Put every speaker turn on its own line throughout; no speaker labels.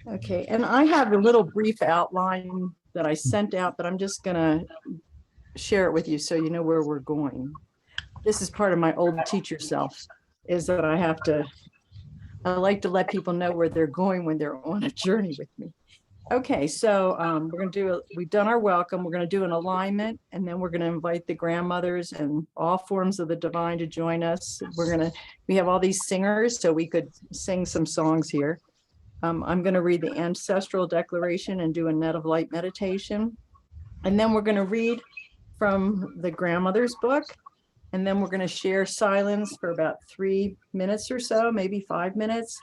Okay, and I have a little brief outline that I sent out, but I'm just gonna share it with you so you know where we're going. This is part of my old teacher self, is that I like to let people know where they're going when they're on a journey with me. Okay, so we're gonna we've done our welcome, we're gonna do an alignment, and then we're gonna invite the grandmothers and all forms of the divine to join us. We have all these singers, so we could sing some songs here. I'm gonna read the ancestral declaration and do a net of light meditation. And then we're gonna read from the grandmother's book. And then we're gonna share silence for about 3 minutes or so, maybe 5 minutes.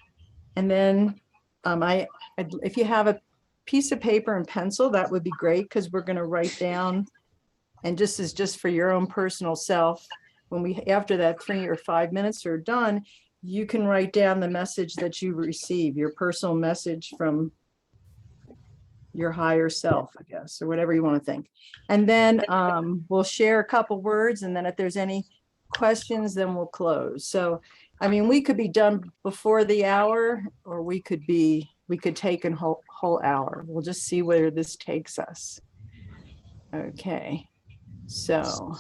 And then if you have a piece of paper and pencil, that would be great, because we're going to write down, and just for your own personal self, after that 3 or 5 minutes are done, you can write down the message that you receive, your personal message from your higher self, I guess, or whatever you want to think. And then we'll share a couple words, and then if there's any questions, then we'll close. So, I mean, we could be done before the hour, or we could take a whole hour. We'll just see where this takes us. Okay, so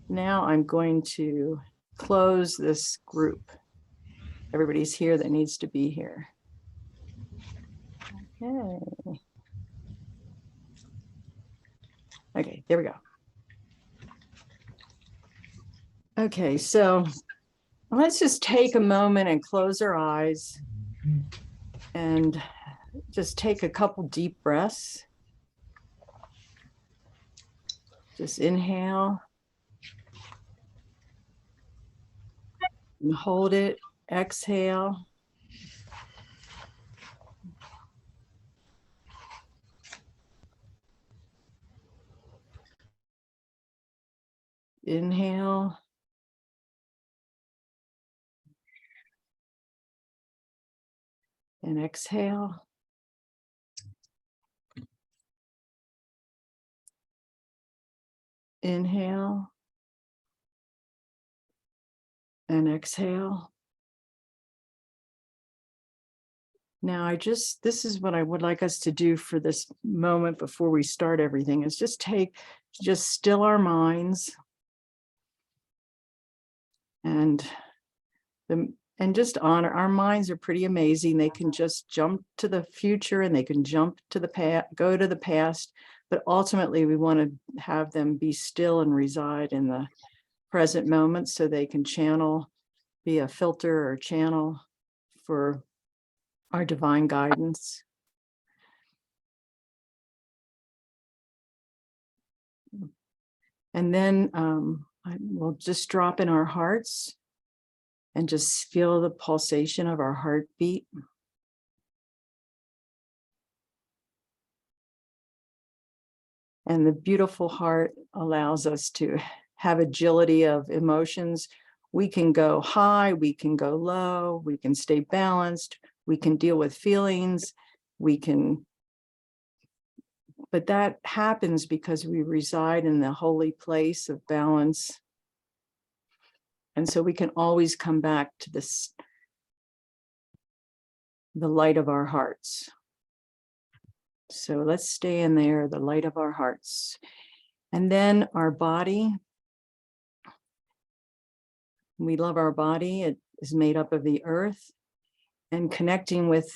now I'm going to close this group. Everybody's here that needs to be here. Okay, there we go. Okay, so let's just take a moment and close our eyes and just take a couple deep breaths. Just inhale and hold it, exhale. Inhale. And exhale. Inhale. And exhale. Now this is what I would like us to do for this moment before we start everything, is just still our minds and just honor. Our minds are pretty amazing. They can just jump to the future, and they can jump to the past, go to the past, but ultimately we want to have them be still and reside in the present moment, so they can be a filter or channel for our divine guidance. And then we'll just drop in our hearts and just feel the pulsation of our heartbeat. And the beautiful heart allows us to have agility of emotions. We can go high, we can go low, we can stay balanced, we can deal with feelings, but that happens because we reside in the holy place of balance. And so we can always come back to the light of our hearts. So let's stay in there, the light of our hearts. And then our body. We love our body. It is made up of the earth, and connecting with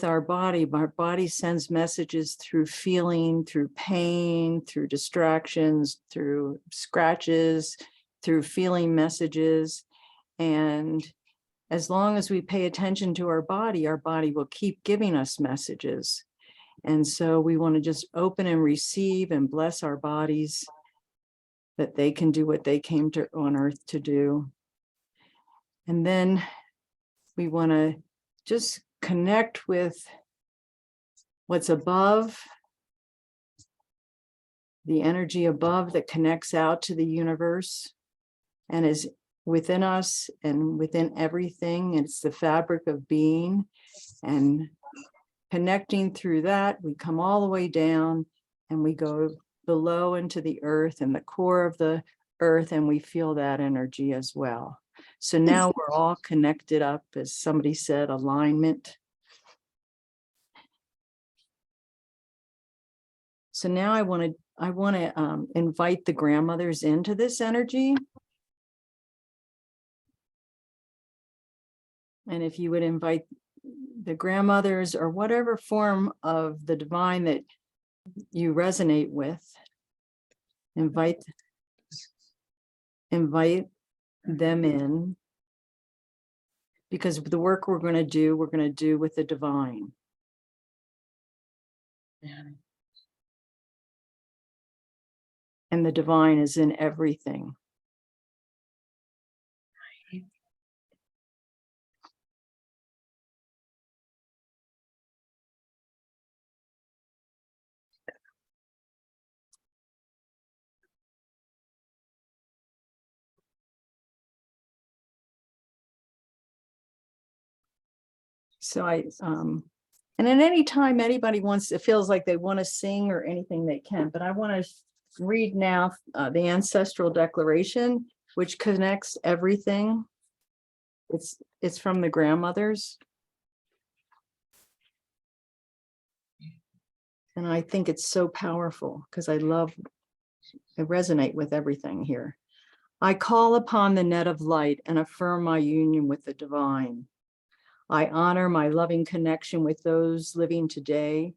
our body sends messages through feeling, through pain, through distractions, through scratches, through feeling messages. And as long as we pay attention to our body will keep giving us messages. And so we want to just open and receive and bless our bodies, that they can do what they came on earth to do. And then we want to just connect with what's above, the energy above that connects out to the universe and is within us and within everything. It's the fabric of being, and connecting through that, we come all the way down and we go below into the earth and the core of the earth, and we feel that energy as well. So now we're all connected up, as somebody said, alignment. So now I want to invite the grandmothers into this energy. And if you would invite the grandmothers or whatever form of the divine that you resonate with, invite them in, because the work we're going to do with the divine. And the divine is in everything. So and at any time anybody feels like they want to sing or anything, they can, but I want to read now the ancestral declaration, which connects everything. It's from the grandmothers. And I think it's so powerful because I resonate with everything here. I call upon the net of light and affirm my union with the divine. I honor my loving connection with those living today,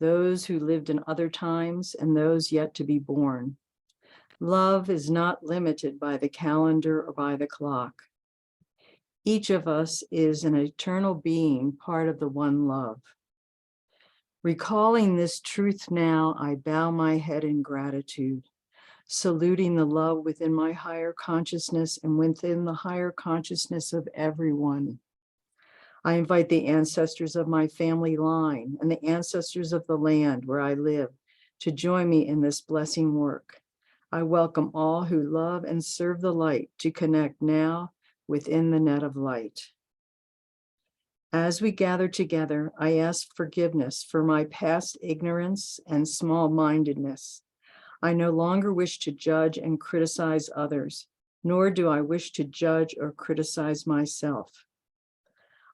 those who lived in other times, and those yet to be born. Love is not limited by the calendar or by the clock. Each of us is an eternal being, part of the one love. Recalling this truth now, I bow my head in gratitude, saluting the love within my higher consciousness and within the higher consciousness of everyone. I invite the ancestors of my family line and the ancestors of the land where I live to join me in this blessing work. I welcome all who love and serve the light to connect now within the net of light. As we gather together, I ask forgiveness for my past ignorance and small-mindedness. I no longer wish to judge and criticize others, nor do I wish to judge or criticize myself.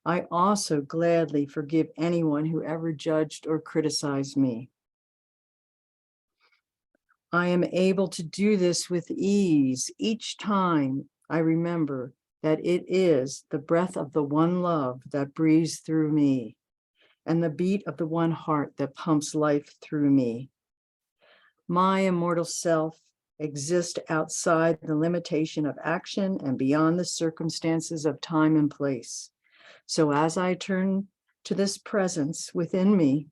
I also gladly forgive anyone who ever judged or criticized me. I am able to do this with ease each time I remember that it is the breath of the one love that breathes through me and the beat of the one heart that pumps life through me. My immortal self exists outside the limitation of action and beyond the circumstances of time and place. So as I turn to this presence within me,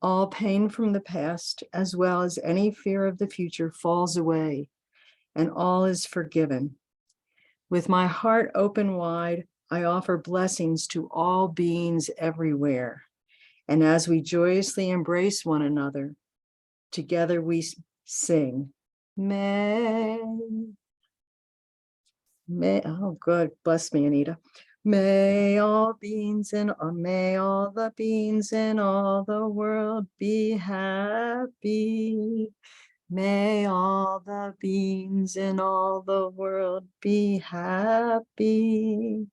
all pain from the past, as well as any fear of the future, falls away and all is forgiven. With my heart open wide, I offer blessings to all beings everywhere. And as we joyously embrace one another, together we sing, may, oh good, bless me, Anita. May all the beings in all the world be happy. May all the beings in all the world be happy.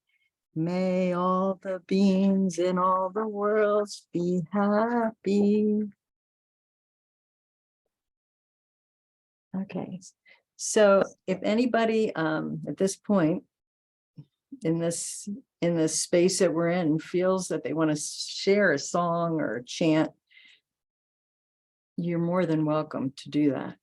May all the beings in all the world be happy. Okay, so if anybody at this point in this space that we're in feels that they want to share a song or a chant, you're more than welcome to do that.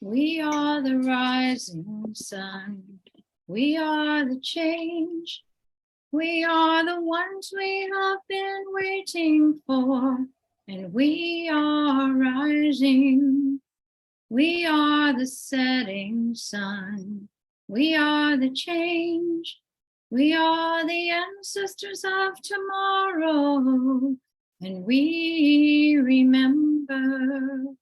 We are the rising sun. We are the change. We are the ones we have been waiting for. And we are rising. We are the setting sun. We are the change. We are the ancestors of tomorrow. And we remember.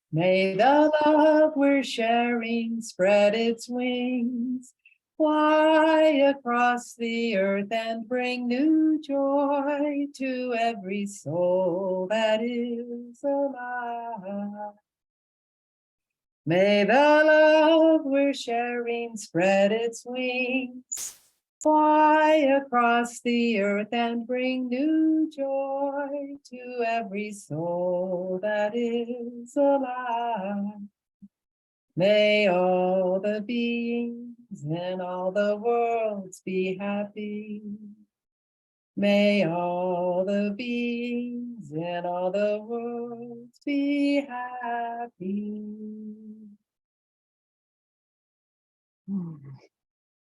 May the love we're sharing spread its wings, fly across the earth and bring new joy to every soul that is alive. May the love we're sharing spread its wings, fly across the earth and bring new joy to every soul that is alive. May all the beings in all the worlds be happy. May all the beings in all the worlds be happy.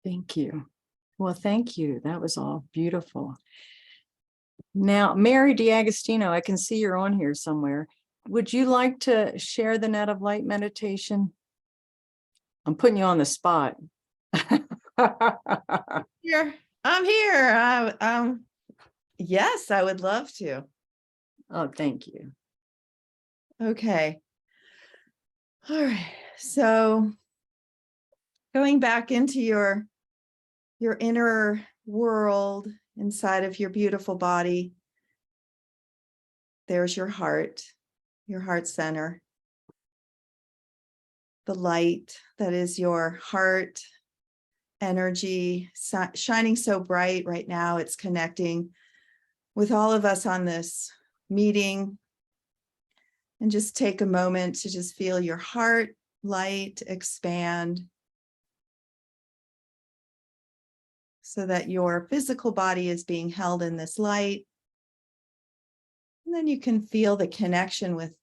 Thank you. Well, thank you. That was all beautiful. Now, Mary DiAgostino, I can see you're on here somewhere. Would you like to share the net of light meditation? I'm putting you on the spot.
Here, I'm here. Yes, I would love to.
Oh, thank you.
Okay. All right. So going back into your inner world inside of your beautiful body, there's your heart center. The light that is your heart energy shining so bright right now. It's connecting with all of us on this meeting. And just take a moment to just feel your heart light expand so that your physical body is being held in this light. And then you can feel the connection with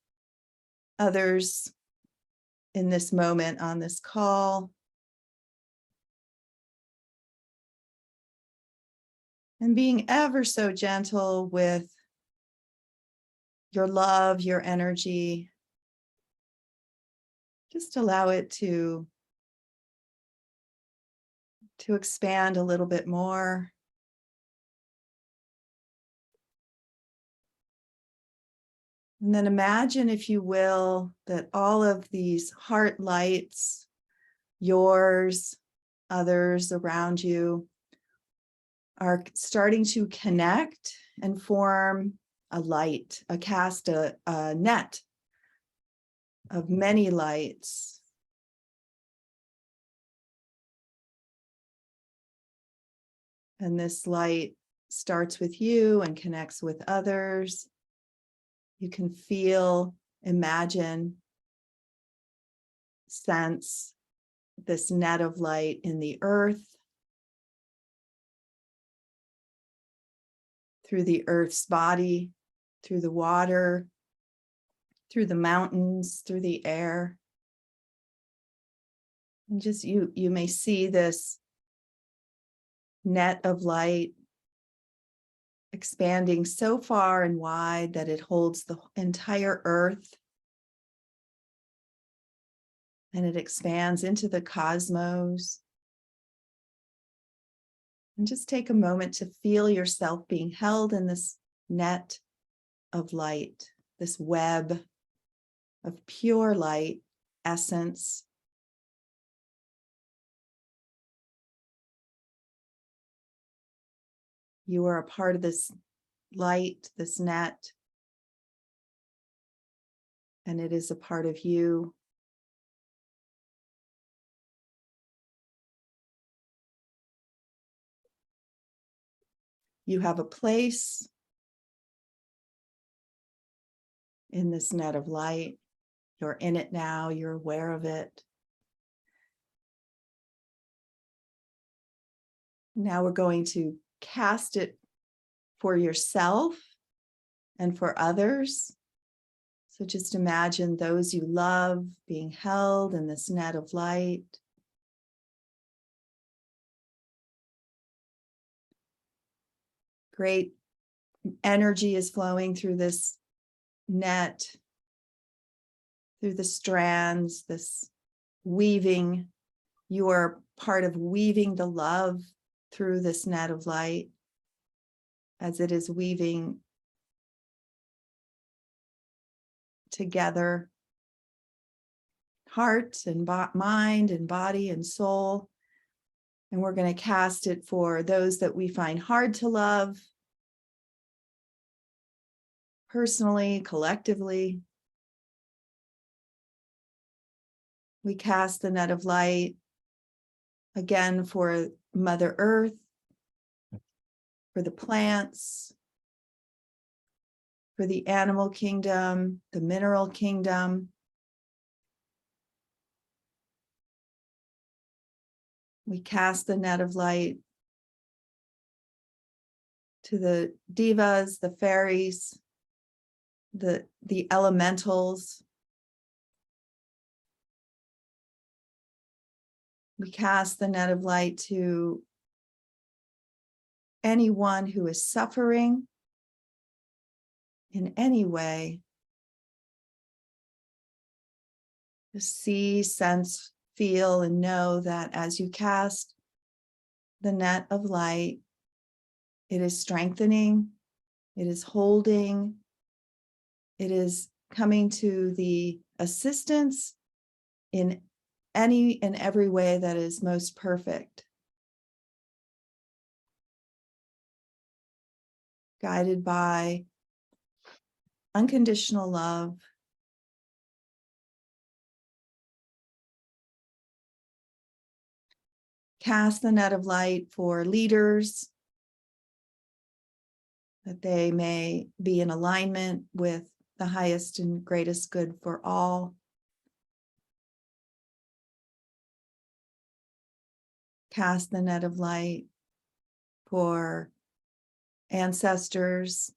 others in this moment on this call. And being ever so gentle with your love, your energy. Just allow it to expand a little bit more. And then imagine, if you will, that all of these heart lights, yours, others around you, are starting to connect and form a light, a net of many lights. And this light starts with you and connects with others. You can feel, imagine, sense this net of light in the earth, through the earth's body, through the water, through the mountains, through the air. And just you may see this net of light expanding so far and wide that it holds the entire earth. And it expands into the cosmos. And just take a moment to feel yourself being held in this net of light, this web of pure light, essence. You are a part of this light, this net, and it is a part of you. You have a place in this net of light. You're in it now, you're aware of it. Now we're going to cast it for yourself and for others. So just imagine those you love being held in this net of light. Great energy is flowing through this net, through the strands, this weaving. You are part of weaving the love through this net of light as it is weaving together heart and mind and body and soul. And we're going to cast it for those that we find hard to love, personally, collectively. We cast the net of light again for Mother Earth, for the plants, for the animal kingdom, the mineral kingdom. We cast the net of light to the devas, the fairies, the elementals. We cast the net of light to anyone who is suffering in any way. Just see, sense, feel, and know that as you cast the net of light, it is strengthening, it is holding, it is coming to the assistance in any and every way that is most perfect. Guided by unconditional love. Cast the net of light for leaders, that they may be in alignment with the highest and greatest good for all. Cast the net of light for ancestors,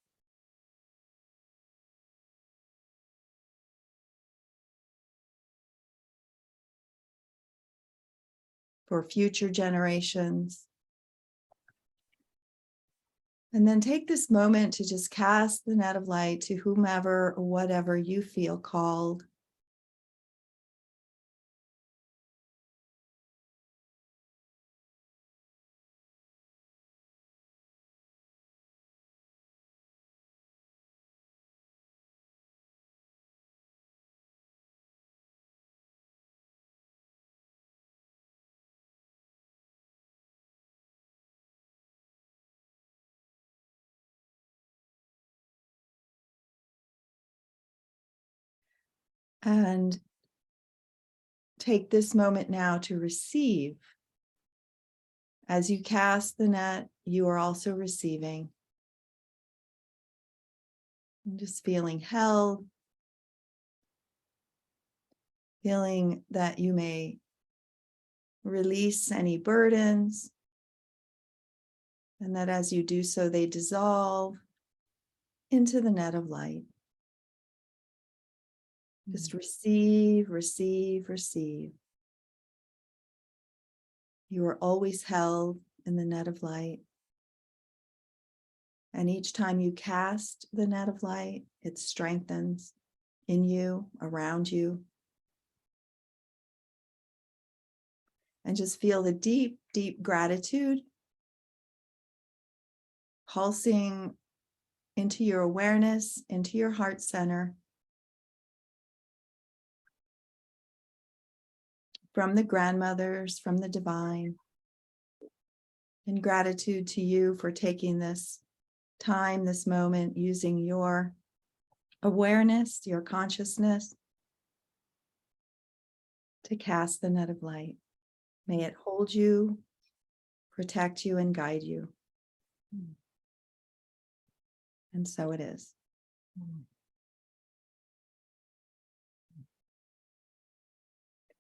for future generations. And then take this moment to just cast the net of light to whomever or whatever you feel called. And take this moment now to receive. As you cast the net, you are also receiving. And just feeling held, feeling that you may release any burdens, and that as you do so, they dissolve into the net of light. Just receive, receive, receive. You are always held in the net of light. And each time you cast the net of light, it strengthens in you, around you. And just feel the deep, deep gratitude pulsing into your awareness, into your heart center. From the grandmothers, from the divine. In gratitude to you for taking this time, this moment, using your awareness, your consciousness to cast the net of light. May it hold you, protect you, and guide you. And so it is.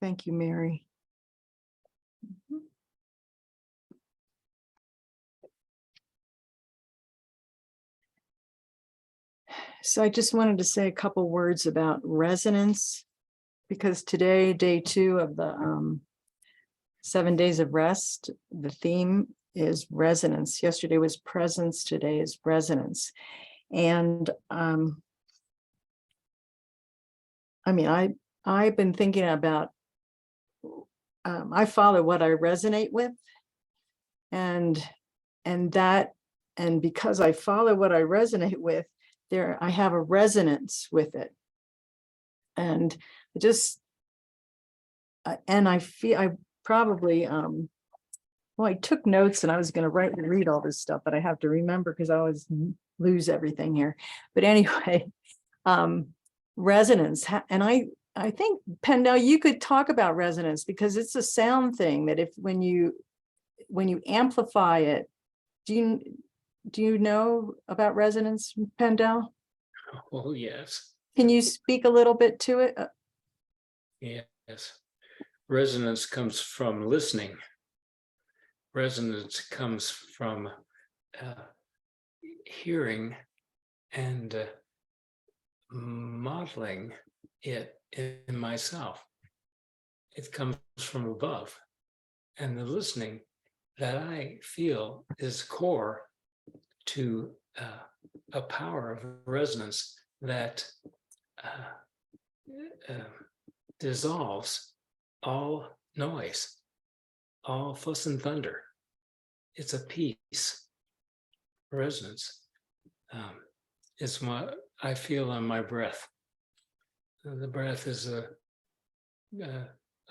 Thank you, Mary. So I just wanted to say a couple words about resonance, because today, day 2 of the 7 days of rest, the theme is resonance. Yesterday was presence, today is resonance. And I mean, I've been thinking about, I follow what I resonate with, and because I follow what I resonate with, I have a resonance with it. And I feel I probably, well, I took notes and I was going to read all this stuff, but I have to remember because I always lose everything here. But anyway, resonance. And I think, Pendel, you could talk about resonance, because it's a sound thing that when you amplify it, do you know about resonance, Pendel?
Oh, yes.
Can you speak a little bit to it?
Yes. Resonance comes from listening. Resonance comes from hearing and modeling it in myself. It comes from above. And the listening that I feel is core to a power of resonance that dissolves all noise, all fuss and thunder. It's a peace. Resonance is what I feel on my breath. The breath is a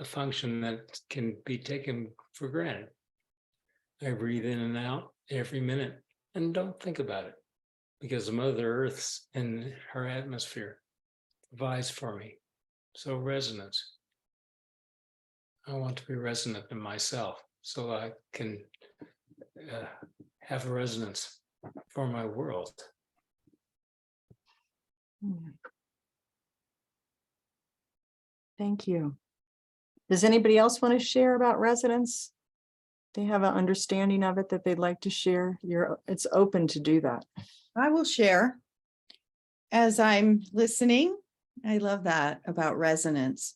function that can be taken for granted. I breathe in and out every minute and don't think about it, because Mother Earth's and her atmosphere provides for me. So resonance. I want to be resonant in myself so I can have a resonance for my world.
Thank you. Does anybody else want to share about resonance? They have an understanding of it that they'd like to share. It's open to do that.
I will share as I'm listening. I love that about resonance.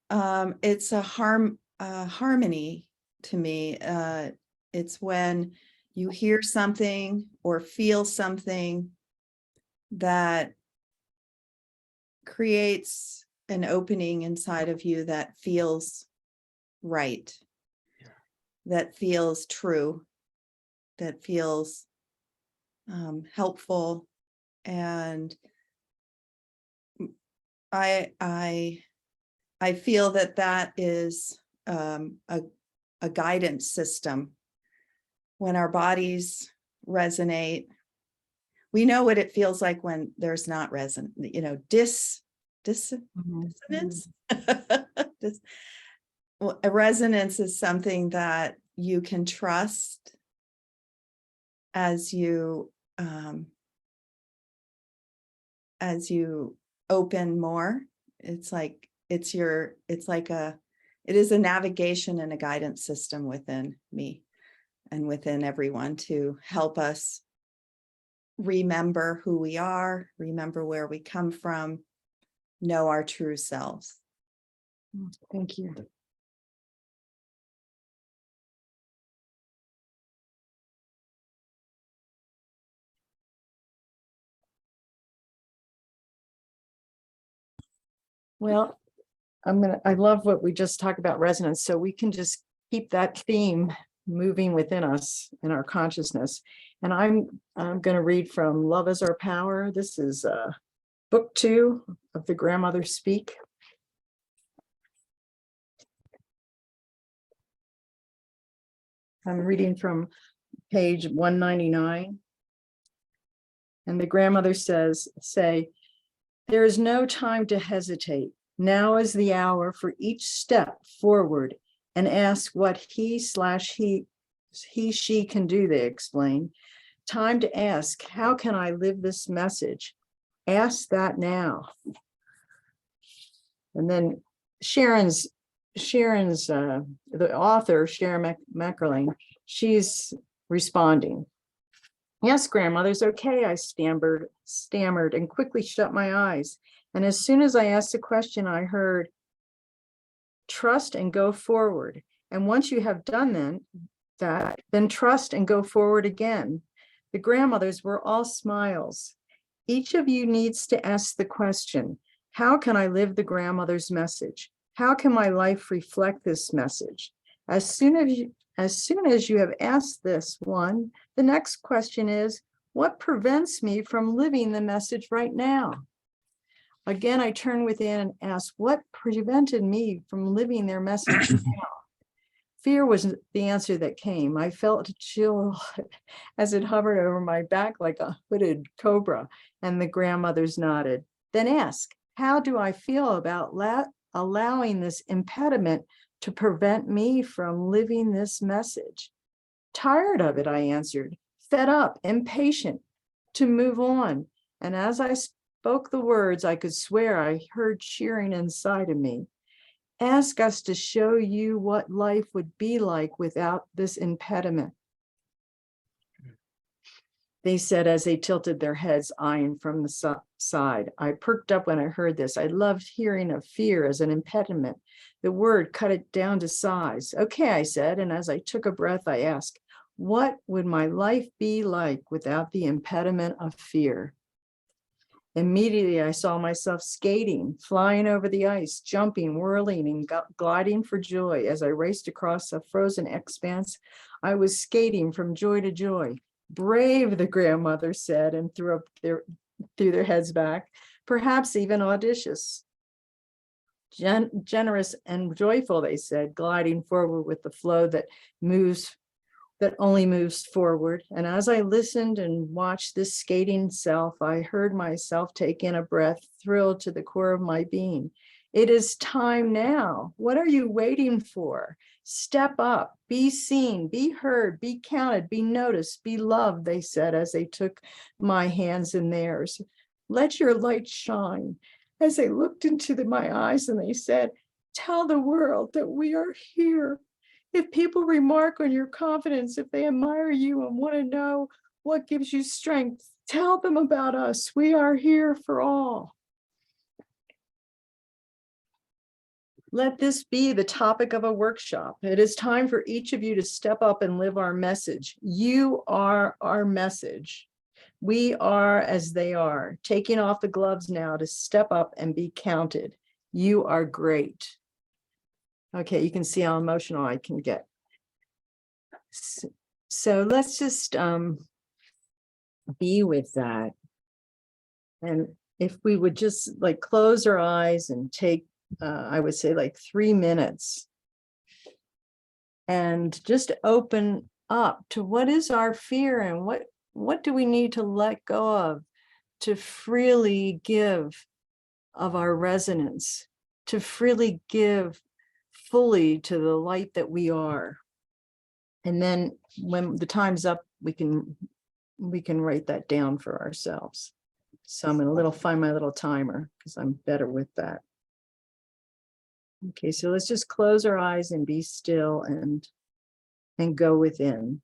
It's a harmony to me. It's when you hear something or feel something that creates an opening inside of you that feels right, that feels true, that feels helpful. And I feel that is a guidance system. When our bodies resonate, we know what it feels like when there's not resonance, dissonance. Well, a resonance is something that you can trust as you open more. It is a navigation and a guidance system within me and within everyone to help us remember who we are, remember where we come from, know our true selves.
Thank you. Well, I love what we just talked about, resonance. So we can just keep that theme moving within us in our consciousness. And I'm going to read from Love is Our Power. This is book 2 of the Grandmothers Speak. I'm reading from page 199. And the grandmother say, there is no time to hesitate. Now is the hour for each step forward and ask what she can do, they explain. Time to ask, how can I live this message? Ask that now. And then Sharon's Sharon's, the author, Sharon Mackerling, she's responding. Yes, grandmother's okay, I stammered and quickly shut my eyes. And as soon as I asked the question, I heard, trust and go forward. And once you have done that, then trust and go forward again. The grandmothers were all smiles. Each of you needs to ask the question, how can I live the grandmother's message? How can my life reflect this message? As soon as you have asked this one, the next question is, what prevents me from living the message right now? Again, I turn within and ask, what prevented me from living their message now? Fear was the answer that came. I felt a chill as it hovered over my back like a hooded cobra, and the grandmothers nodded. Then ask, how do I feel about allowing this impediment to prevent me from living this message? Tired of it, I answered, fed up, impatient to move on. And as I spoke the words, I could swear I heard cheering inside of me. Ask us to show you what life would be like without this impediment, they said as they tilted their heads, eyeing from the side. I perked up when I heard this. I loved hearing of fear as an impediment. The word cut it down to size. Okay, I said, and as I took a breath, I asked, what would my life be like without the impediment of fear? Immediately, I saw myself skating, flying over the ice, jumping, whirling, and gliding for joy. As I raced across a frozen expanse, I was skating from joy to joy. Brave, the grandmother said, and threw their heads back, perhaps even audacious. Generous and joyful, they said, gliding forward with the flow that only moves forward. And as I listened and watched this skating self, I heard myself take in a breath, thrilled to the core of my being. It is time now. What are you waiting for? Step up, be seen, be heard, be counted, be noticed, be loved, they said as they took my hands in theirs. Let your light shine. As they looked into my eyes and they said, tell the world that we are here. If people remark on your confidence, if they admire you and want to know what gives you strength, tell them about us. We are here for all. Let this be the topic of a workshop. It is time for each of you to step up and live our message. You are our message. We are as they are, taking off the gloves now to step up and be counted. You are great. Okay, you can see how emotional I can get. So let's just be with that. And if we would just like close our eyes and take, I would say like 3 minutes and just open up to what is our fear and what do we need to let go of to freely give of our resonance, to freely give fully to the light that we are. And then when the time's up, we can write that down for ourselves. So I'm going to find my little timer because I'm better with that. Okay, so let's just close our eyes and be still and go within.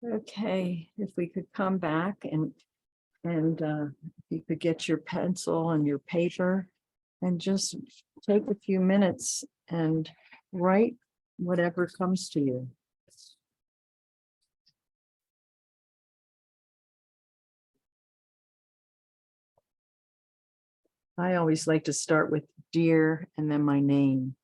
Okay, if we could come back and if you could get your pencil and your paper and just take a few minutes and write whatever comes to you. I always like to start with dear and then my name.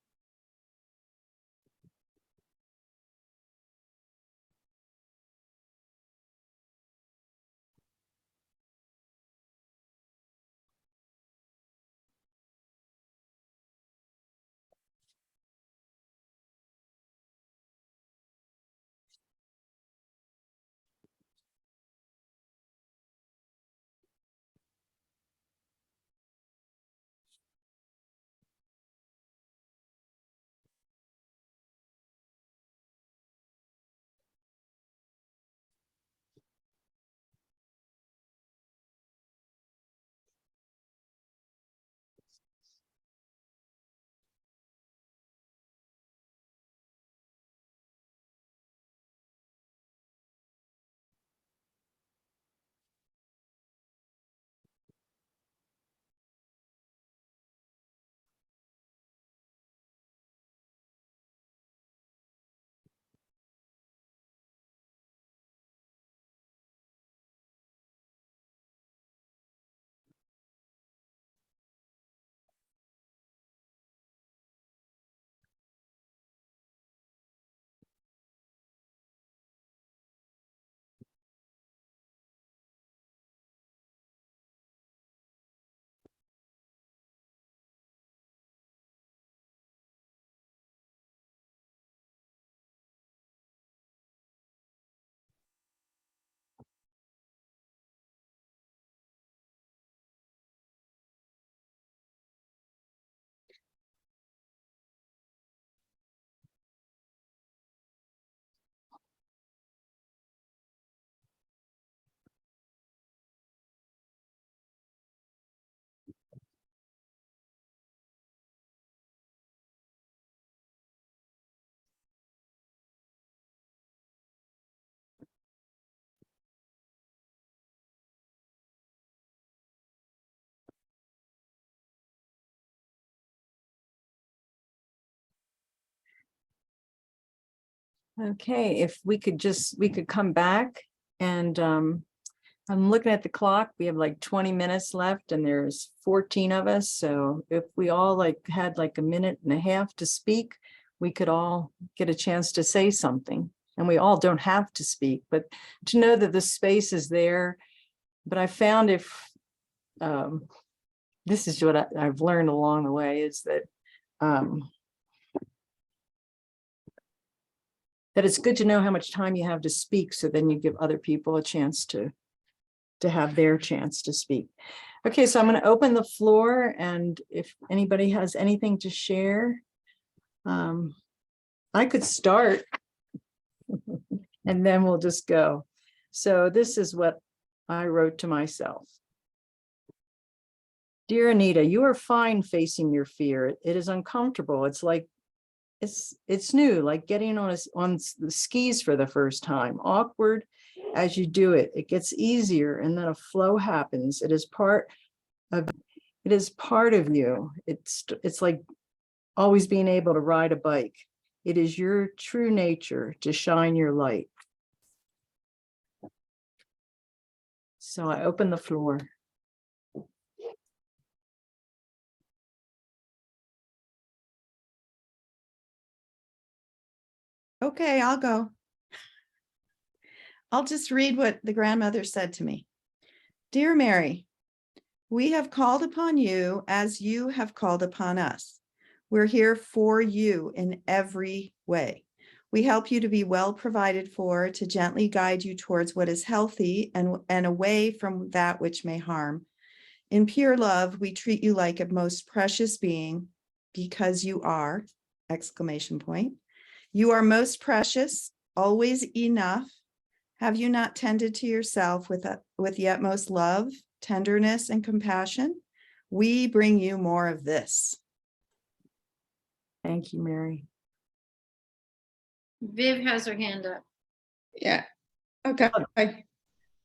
Okay, if we could come back and I'm looking at the clock. We have like 20 minutes left and there's 14 of us. So if we all had like a minute and a half to speak, we could all get a chance to say something. And we all don't have to speak, but to know that the space is there. But I found this is what I've learned along the way is that that it's good to know how much time you have to speak. So then you give other people a chance to have their chance to speak. Okay, so I'm going to open the floor, and if anybody has anything to share, I could start and then we'll just go. So this is what I wrote to myself. Dear Anita, you are fine facing your fear. It is uncomfortable. It's like it's new, like getting on the skis for the first time. Awkward as you do it. It gets easier, and then a flow happens. It is part of you. It's like always being able to ride a bike. It is your true nature to shine your light. So I open the floor.
Okay, I'll go. I'll just read what the grandmother said to me. Dear Mary, we have called upon you as you have called upon us. We're here for you in every way. We help you to be well provided for, to gently guide you towards what is healthy and away from that which may harm. In pure love, we treat you like a most precious being because you are, exclamation point. You are most precious, always enough. Have you not tended to yourself with the utmost love, tenderness, and compassion? We bring you more of this.
Thank you, Mary.
Viv has her hand up.
Yeah, Okay.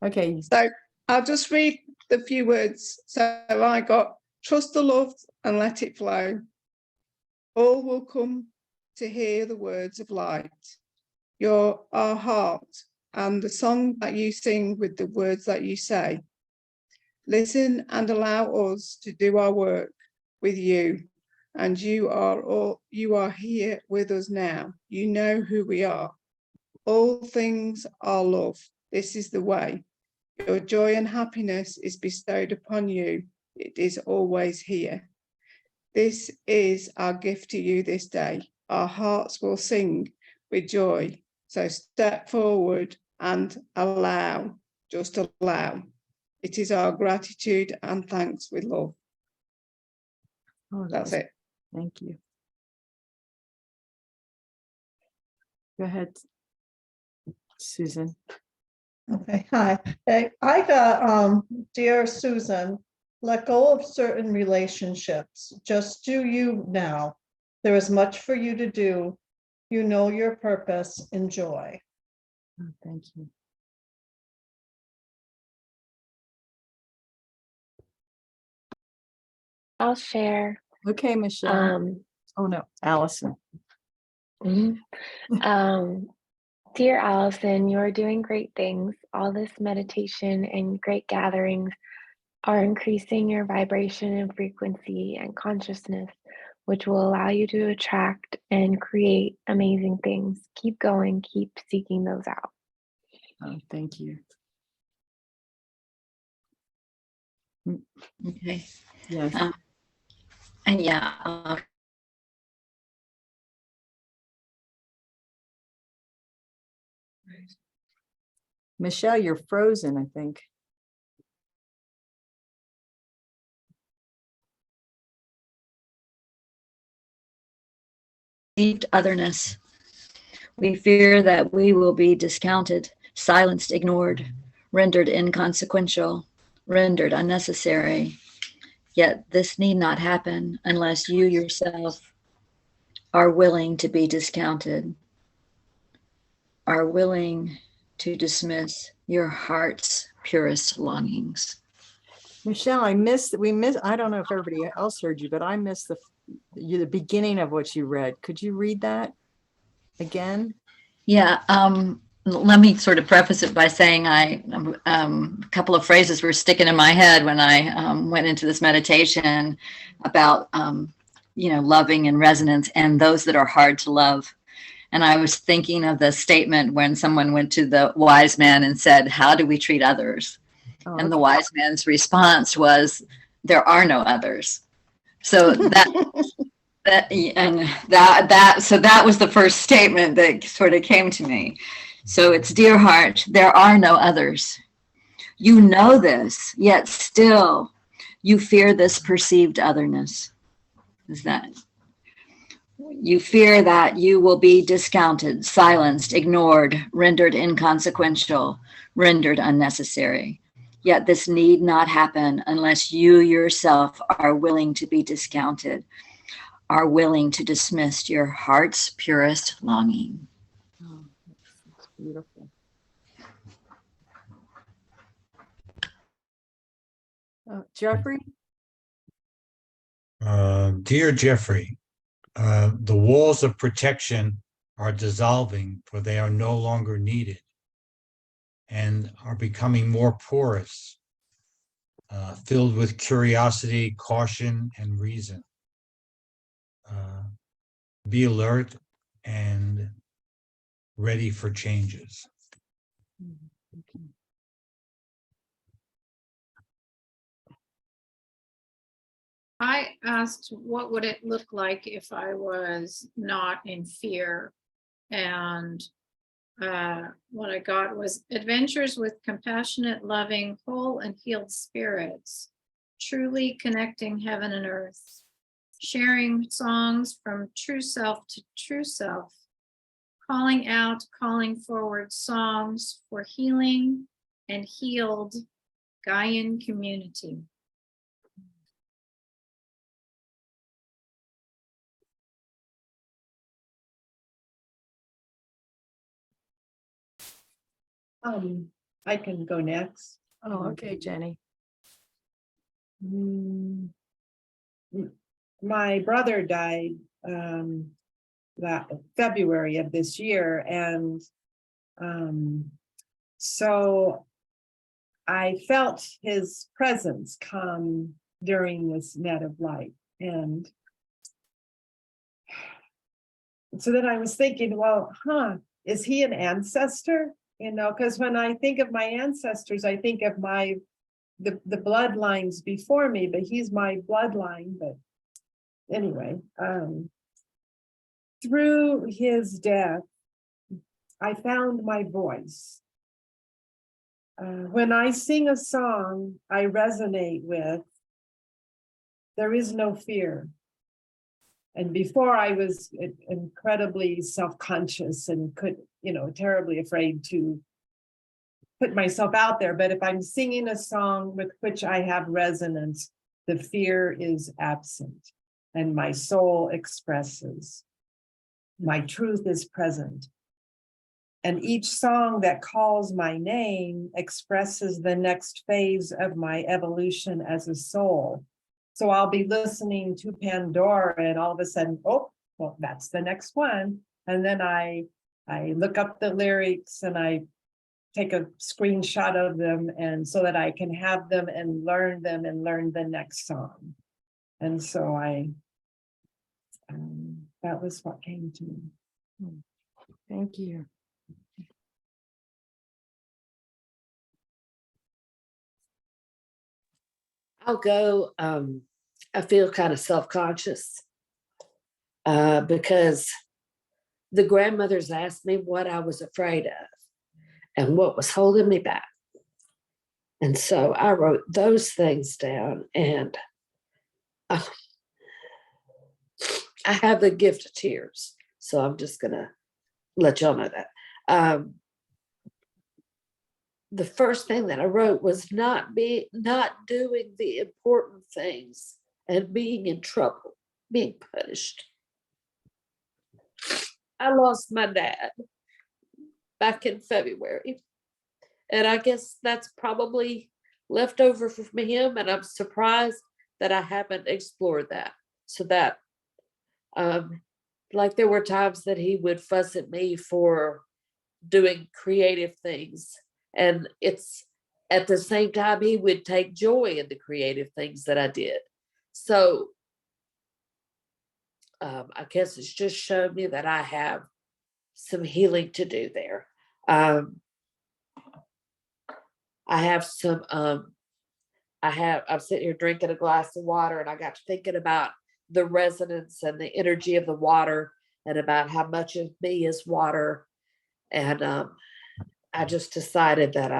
Okay,
So I'll just read the few words. So I got trust the love and let it flow. All will come to hear the words of light. You're our heart and the song that you sing with the words that you say. Listen and allow us to do our work with you. And you are here with us now. You know who we are. All things are love. This is the way. Your joy and happiness is bestowed upon you. It is always here. This is our gift to you this day. Our hearts will sing with joy. So step forward and allow, just allow. It is our gratitude and thanks with love.
oh,
That's it.
thank you. Go ahead, Susan.
Okay, hi. Hey, I got, dear Susan, let go of certain relationships. Just do you now. There is much for you to do. You know your purpose. Enjoy.
Oh, thank you.
I'll share.
Okay, Michelle. Oh, no, Allison.
Mhm. Dear Allison, you're doing great things. All this meditation and great gatherings are increasing your vibration and frequency and consciousness, which will allow you to attract and create amazing things. Keep going, keep seeking those out.
Oh, thank you.
Okay.
Yes.
And yeah,
Michelle, you're frozen, I think.
perceived otherness. We fear that we will be discounted, silenced, ignored, rendered inconsequential, rendered unnecessary. Yet this need not happen unless you yourself are willing to be discounted, are willing to dismiss your heart's purest longings.
Michelle, I don't know if everybody else heard you, but I missed the beginning of what you read. Could you read that again?
Yeah, let me sort of preface it by saying a couple of phrases were sticking in my head when I went into this meditation about, loving and resonance and those that are hard to love. And I was thinking of the statement when someone went to the wise man and said, "How do we treat others?"
Oh,
And the
okay.
wise man's response was, "There are no others." So that was the first statement that sort of came to me. So it's, dear heart, there are no others. You know this, yet still you fear this perceived otherness. Is that you fear that you will be discounted, silenced, ignored, rendered inconsequential, rendered unnecessary. Yet this need not happen unless you yourself are willing to be discounted, are willing to dismiss your heart's purest longing.
Oh, that's beautiful. Jeffrey?
Dear Jeffrey, the walls of protection are dissolving, for they are no longer needed and are becoming more porous, filled with curiosity, caution, and reason. Be alert and ready for changes.
Okay.
I asked, what would it look like if I was not in fear? And what I got was adventures with compassionate, loving, whole and healed spirits, truly connecting heaven and earth, sharing songs from true self to true self, calling out, calling forward songs for healing and healed Gaian community.
I can go next.
Oh, okay, Jenny.
Mm, My brother died that February of this year, and so I felt his presence come during this net of light. And so then I was thinking, well, is he an ancestor? You know, because when I think of my ancestors, I think of the bloodlines before me, but he's my bloodline. But anyway, through his death, I found my voice. When I sing a song I resonate with, there is no fear. And before I was incredibly self-conscious and terribly afraid to put myself out there. But if I'm singing a song with which I have resonance, the fear is absent and my soul expresses. My truth is present. And each song that calls my name expresses the next phase of my evolution as a soul. So I'll be listening to Pandora and all of a sudden, oh, well, that's the next one. And then I look up the lyrics and I take a screenshot of them, and so that I can have them and learn the next song. And so that was what came to me.
Thank you.
I'll go. I feel kind of self-conscious because the grandmothers asked me what I was afraid of and what was holding me back. And so I wrote those things down, and I have the gift of tears. So I'm just going to let y'all know that. The first thing that I wrote was not doing the important things and being in trouble, being punished. I lost my dad back in February, and I guess that's probably left over from him, and I'm surprised that I haven't explored that. So that, like there were times that he would fuss at me for doing creative things. And it's at the same time, he would take joy in the creative things that I did. So I guess it's just shown me that I have some healing to do there. I have some, I'm sitting here drinking a glass of water, and I got to thinking about the resonance and the energy of the water and about how much of me is water. And I just decided that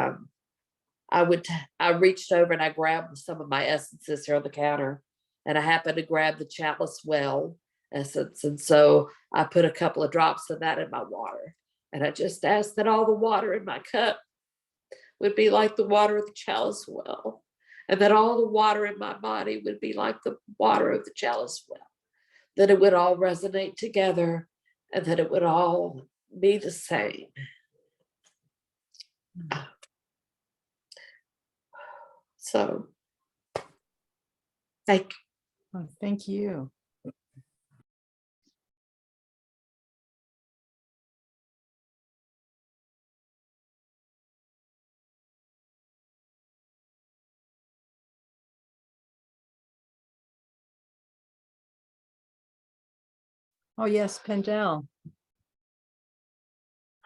I reached over and I grabbed some of my essences here on the counter, and I happened to grab the chalice well essence. And so I put a couple of drops of that in my water. And I just asked that all the water in my cup would be like the water of the chalice well, and that all the water in my body would be like the water of the chalice well, that it would all resonate together and that it would all be the same. So, thank you.
Oh, thank you. Oh, yes, Pendel.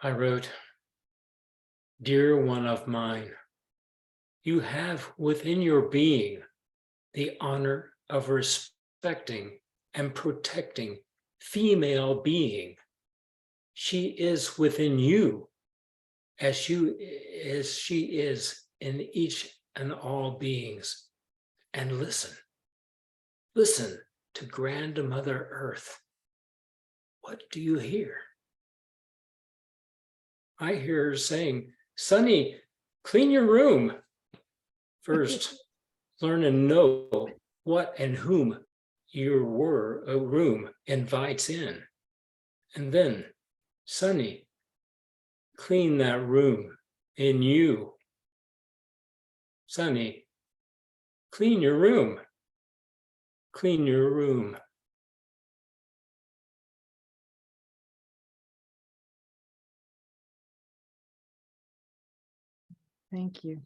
I wrote, "Dear one of mine, you have within your being the honor of respecting and protecting female being. She is within you as she is in each and all beings. And listen to Grandmother Earth. What do you hear? I hear her saying, Sonny, clean your room. First, learn and know what and whom your room invites in. And then, Sonny, clean that room And you, Sonny, clean your room. Clean your room.
Thank you.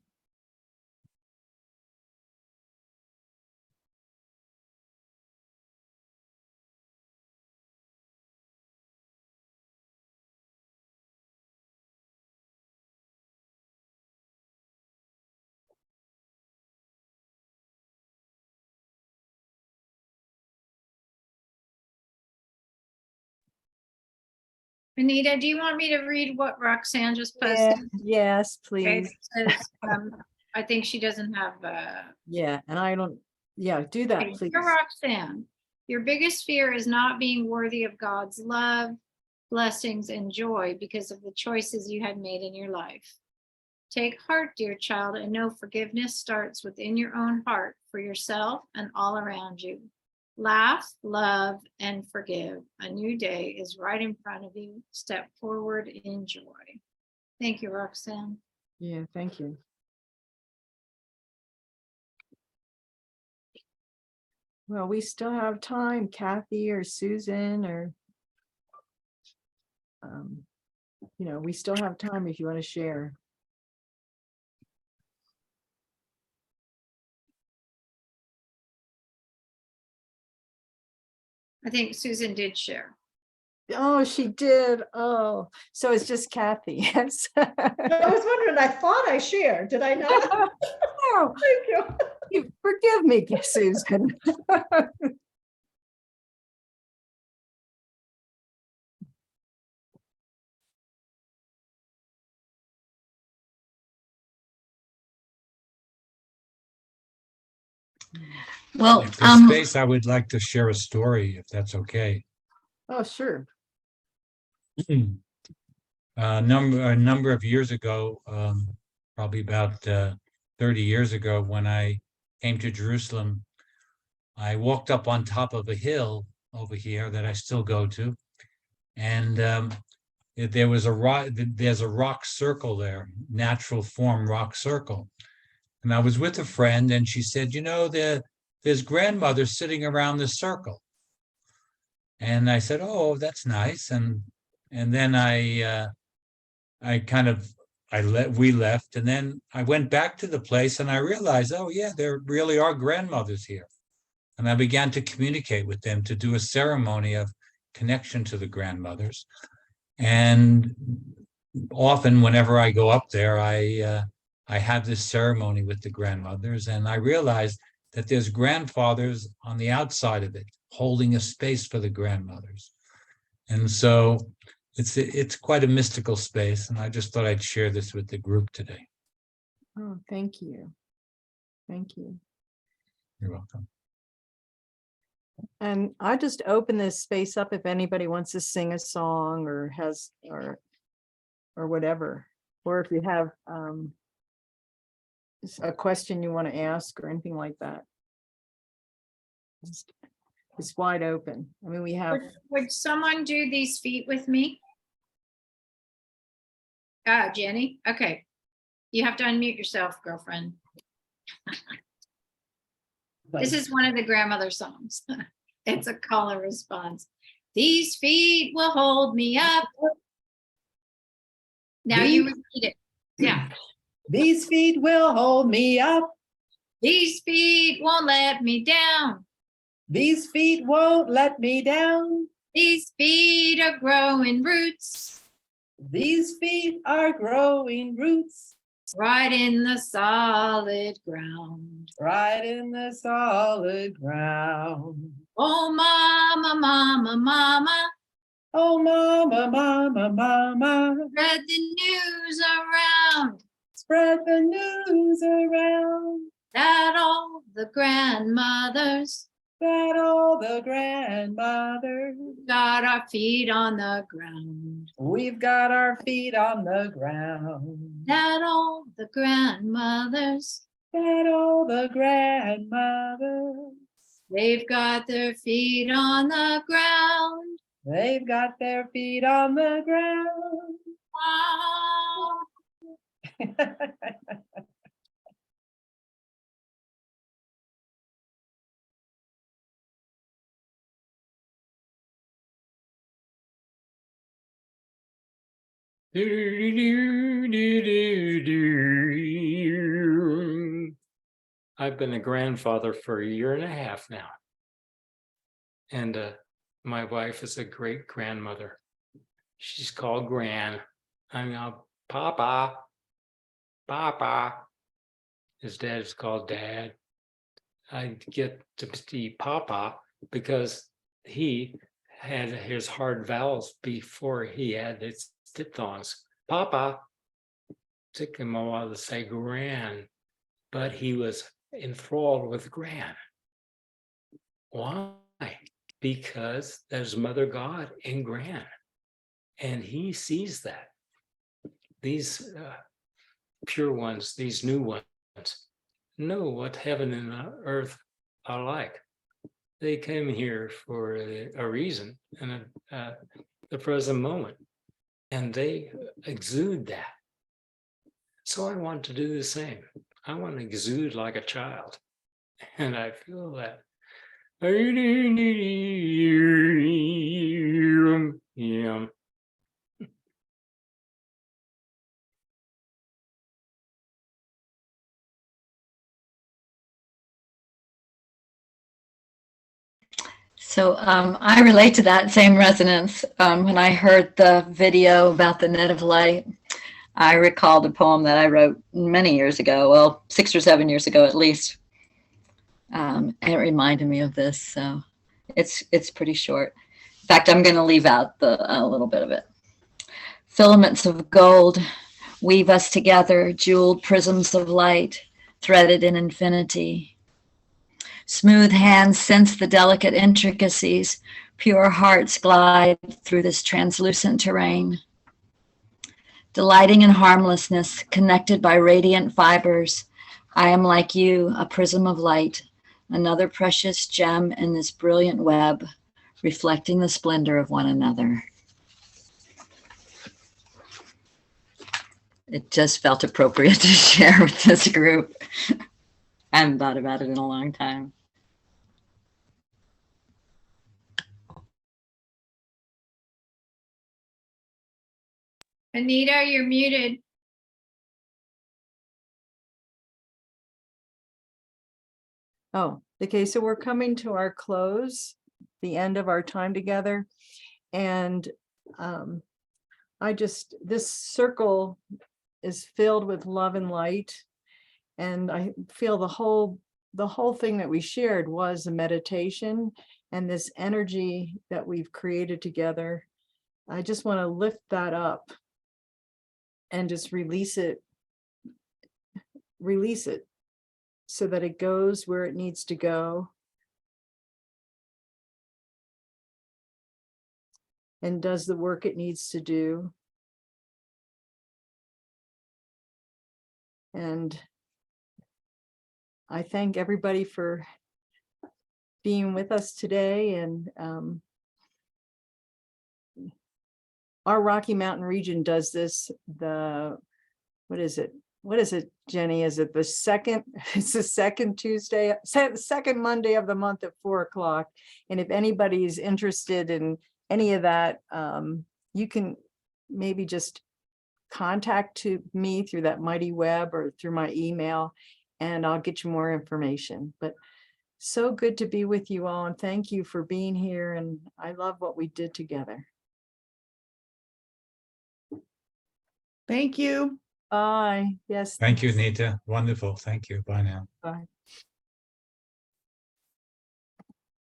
Anita, do you want me to read what Roxanne just
Yeah,
posted?
yes,
Okay,
please.
it says, I think she doesn't have,
Yeah, and I don't, yeah, do that,
okay,
please.
dear Roxanne, your biggest fear is not being worthy of God's love, blessings, and joy because of the choices you had made in your life. Take heart, dear child, and know forgiveness starts within your own heart for yourself and all around you. Laugh, love, and forgive. A new day is right in front of you. Step forward in joy. Thank you, Roxanne.
Yeah, thank you. Well, we still have time, Kathy or Susan or, we still have time if you want to share.
I think Susan did share.
Oh, she did. Oh, so it's just Kathy. Yes.
I was wondering, I thought I shared, did I not?
Oh,
Thank you.
forgive me, Susan.
Well,
If there's space, I would like to share a story, if that's okay.
Oh, sure.
A number of years ago, probably about 30 years ago, when I came to Jerusalem, I walked up on top of a hill over here that I still go to, and there was a rock. There's a rock circle there, natural form rock circle, and I was with a friend, and she said, there's grandmothers sitting around the circle, and I said, oh, that's nice, and then we left, and then I went back to the place and I realized, oh yeah, there really are grandmothers here. And I began to communicate with them to do a ceremony of connection to the grandmothers. And often whenever I go up there, I have this ceremony with the grandmothers, and I realized that there's grandfathers on the outside of it, holding a space for the grandmothers. And so it's quite a mystical space, and I just thought I'd share this with the group today.
Oh, thank you. Thank you.
You're welcome.
And I just open this space up if anybody wants to sing a song or has or whatever, or if you have a question you want to ask or anything like that. It's wide open. I mean, we have.
Would someone do these feet with me? Jenny, okay. You have to unmute yourself, girlfriend. This is one of the grandmother songs. It's a call and response. These feet will hold me up. Now you repeat it. Yeah.
These feet will hold me up.
These feet won't let me down.
These feet won't let me down.
These feet are growing roots.
These feet are growing roots.
Right in the solid ground.
Right in the solid ground.
Oh, mama, mama, mama.
Oh, mama, mama, mama.
Spread the news around.
Spread the news around.
That all the grandmothers
That all the grandmothers.
got our feet on the ground.
We've got our feet on the ground.
That all the grandmothers,
That all the grandmothers.
they've got their feet on the ground.
They've got their feet on the ground.
Ah.
I've been a grandfather for a year and a half now. And my wife is a great grandmother. She's called Gran. I'm now Papa. Papa. His dad is called Dad. I get to see Papa because he had his hard vowels before he had his diphthongs. Papa. Took him a while to say Gran, but he was enthralled with Gran. Why? Because there's Mother God in Gran, and he sees that. These pure ones, these new ones, know what heaven and earth are like. They came here for a reason and the present moment, and they exude that. So I want to do the same. I want to exude like a child, and I feel that. Yeah.
So I relate to that same resonance. When I heard the video about the net of light, I recalled a poem that I wrote many years ago, well, 6 or 7 years ago at least. And it reminded me of this, so it's pretty short. In fact, I'm going to leave out a little bit of it. Filaments of gold weave us together, jeweled prisms of light, threaded in infinity. Smooth hands sense the delicate intricacies. Pure hearts glide through this translucent terrain. Delighting in harmlessness, connected by radiant fibers, I am like you, a prism of light, another precious gem in this brilliant web, reflecting the splendor of one another. It just felt appropriate to share with this group. I haven't thought about it in a long time.
Anita, you're muted.
Oh, okay, so we're coming to our close, the end of our time together. And this circle is filled with love and light. And I feel the whole thing that we shared was a meditation, and this energy that we've created together. I just want to lift that up and just release it so that it goes where it needs to go and does the work it needs to do. And I thank everybody for being with us today. And our Rocky Mountain region does this, what is it, Jenny? Is it the second? It's the second Tuesday, second Monday of the month at 4 o'clock. And if anybody's interested in any of that, you can maybe just contact me through that mighty web or through my email, and I'll get you more information. But so good to be with you all, and thank you for being here. And I love what we did together.
Thank you.
Bye. Yes.
Thank you, Nita. Wonderful. Thank you. Bye now.
Bye.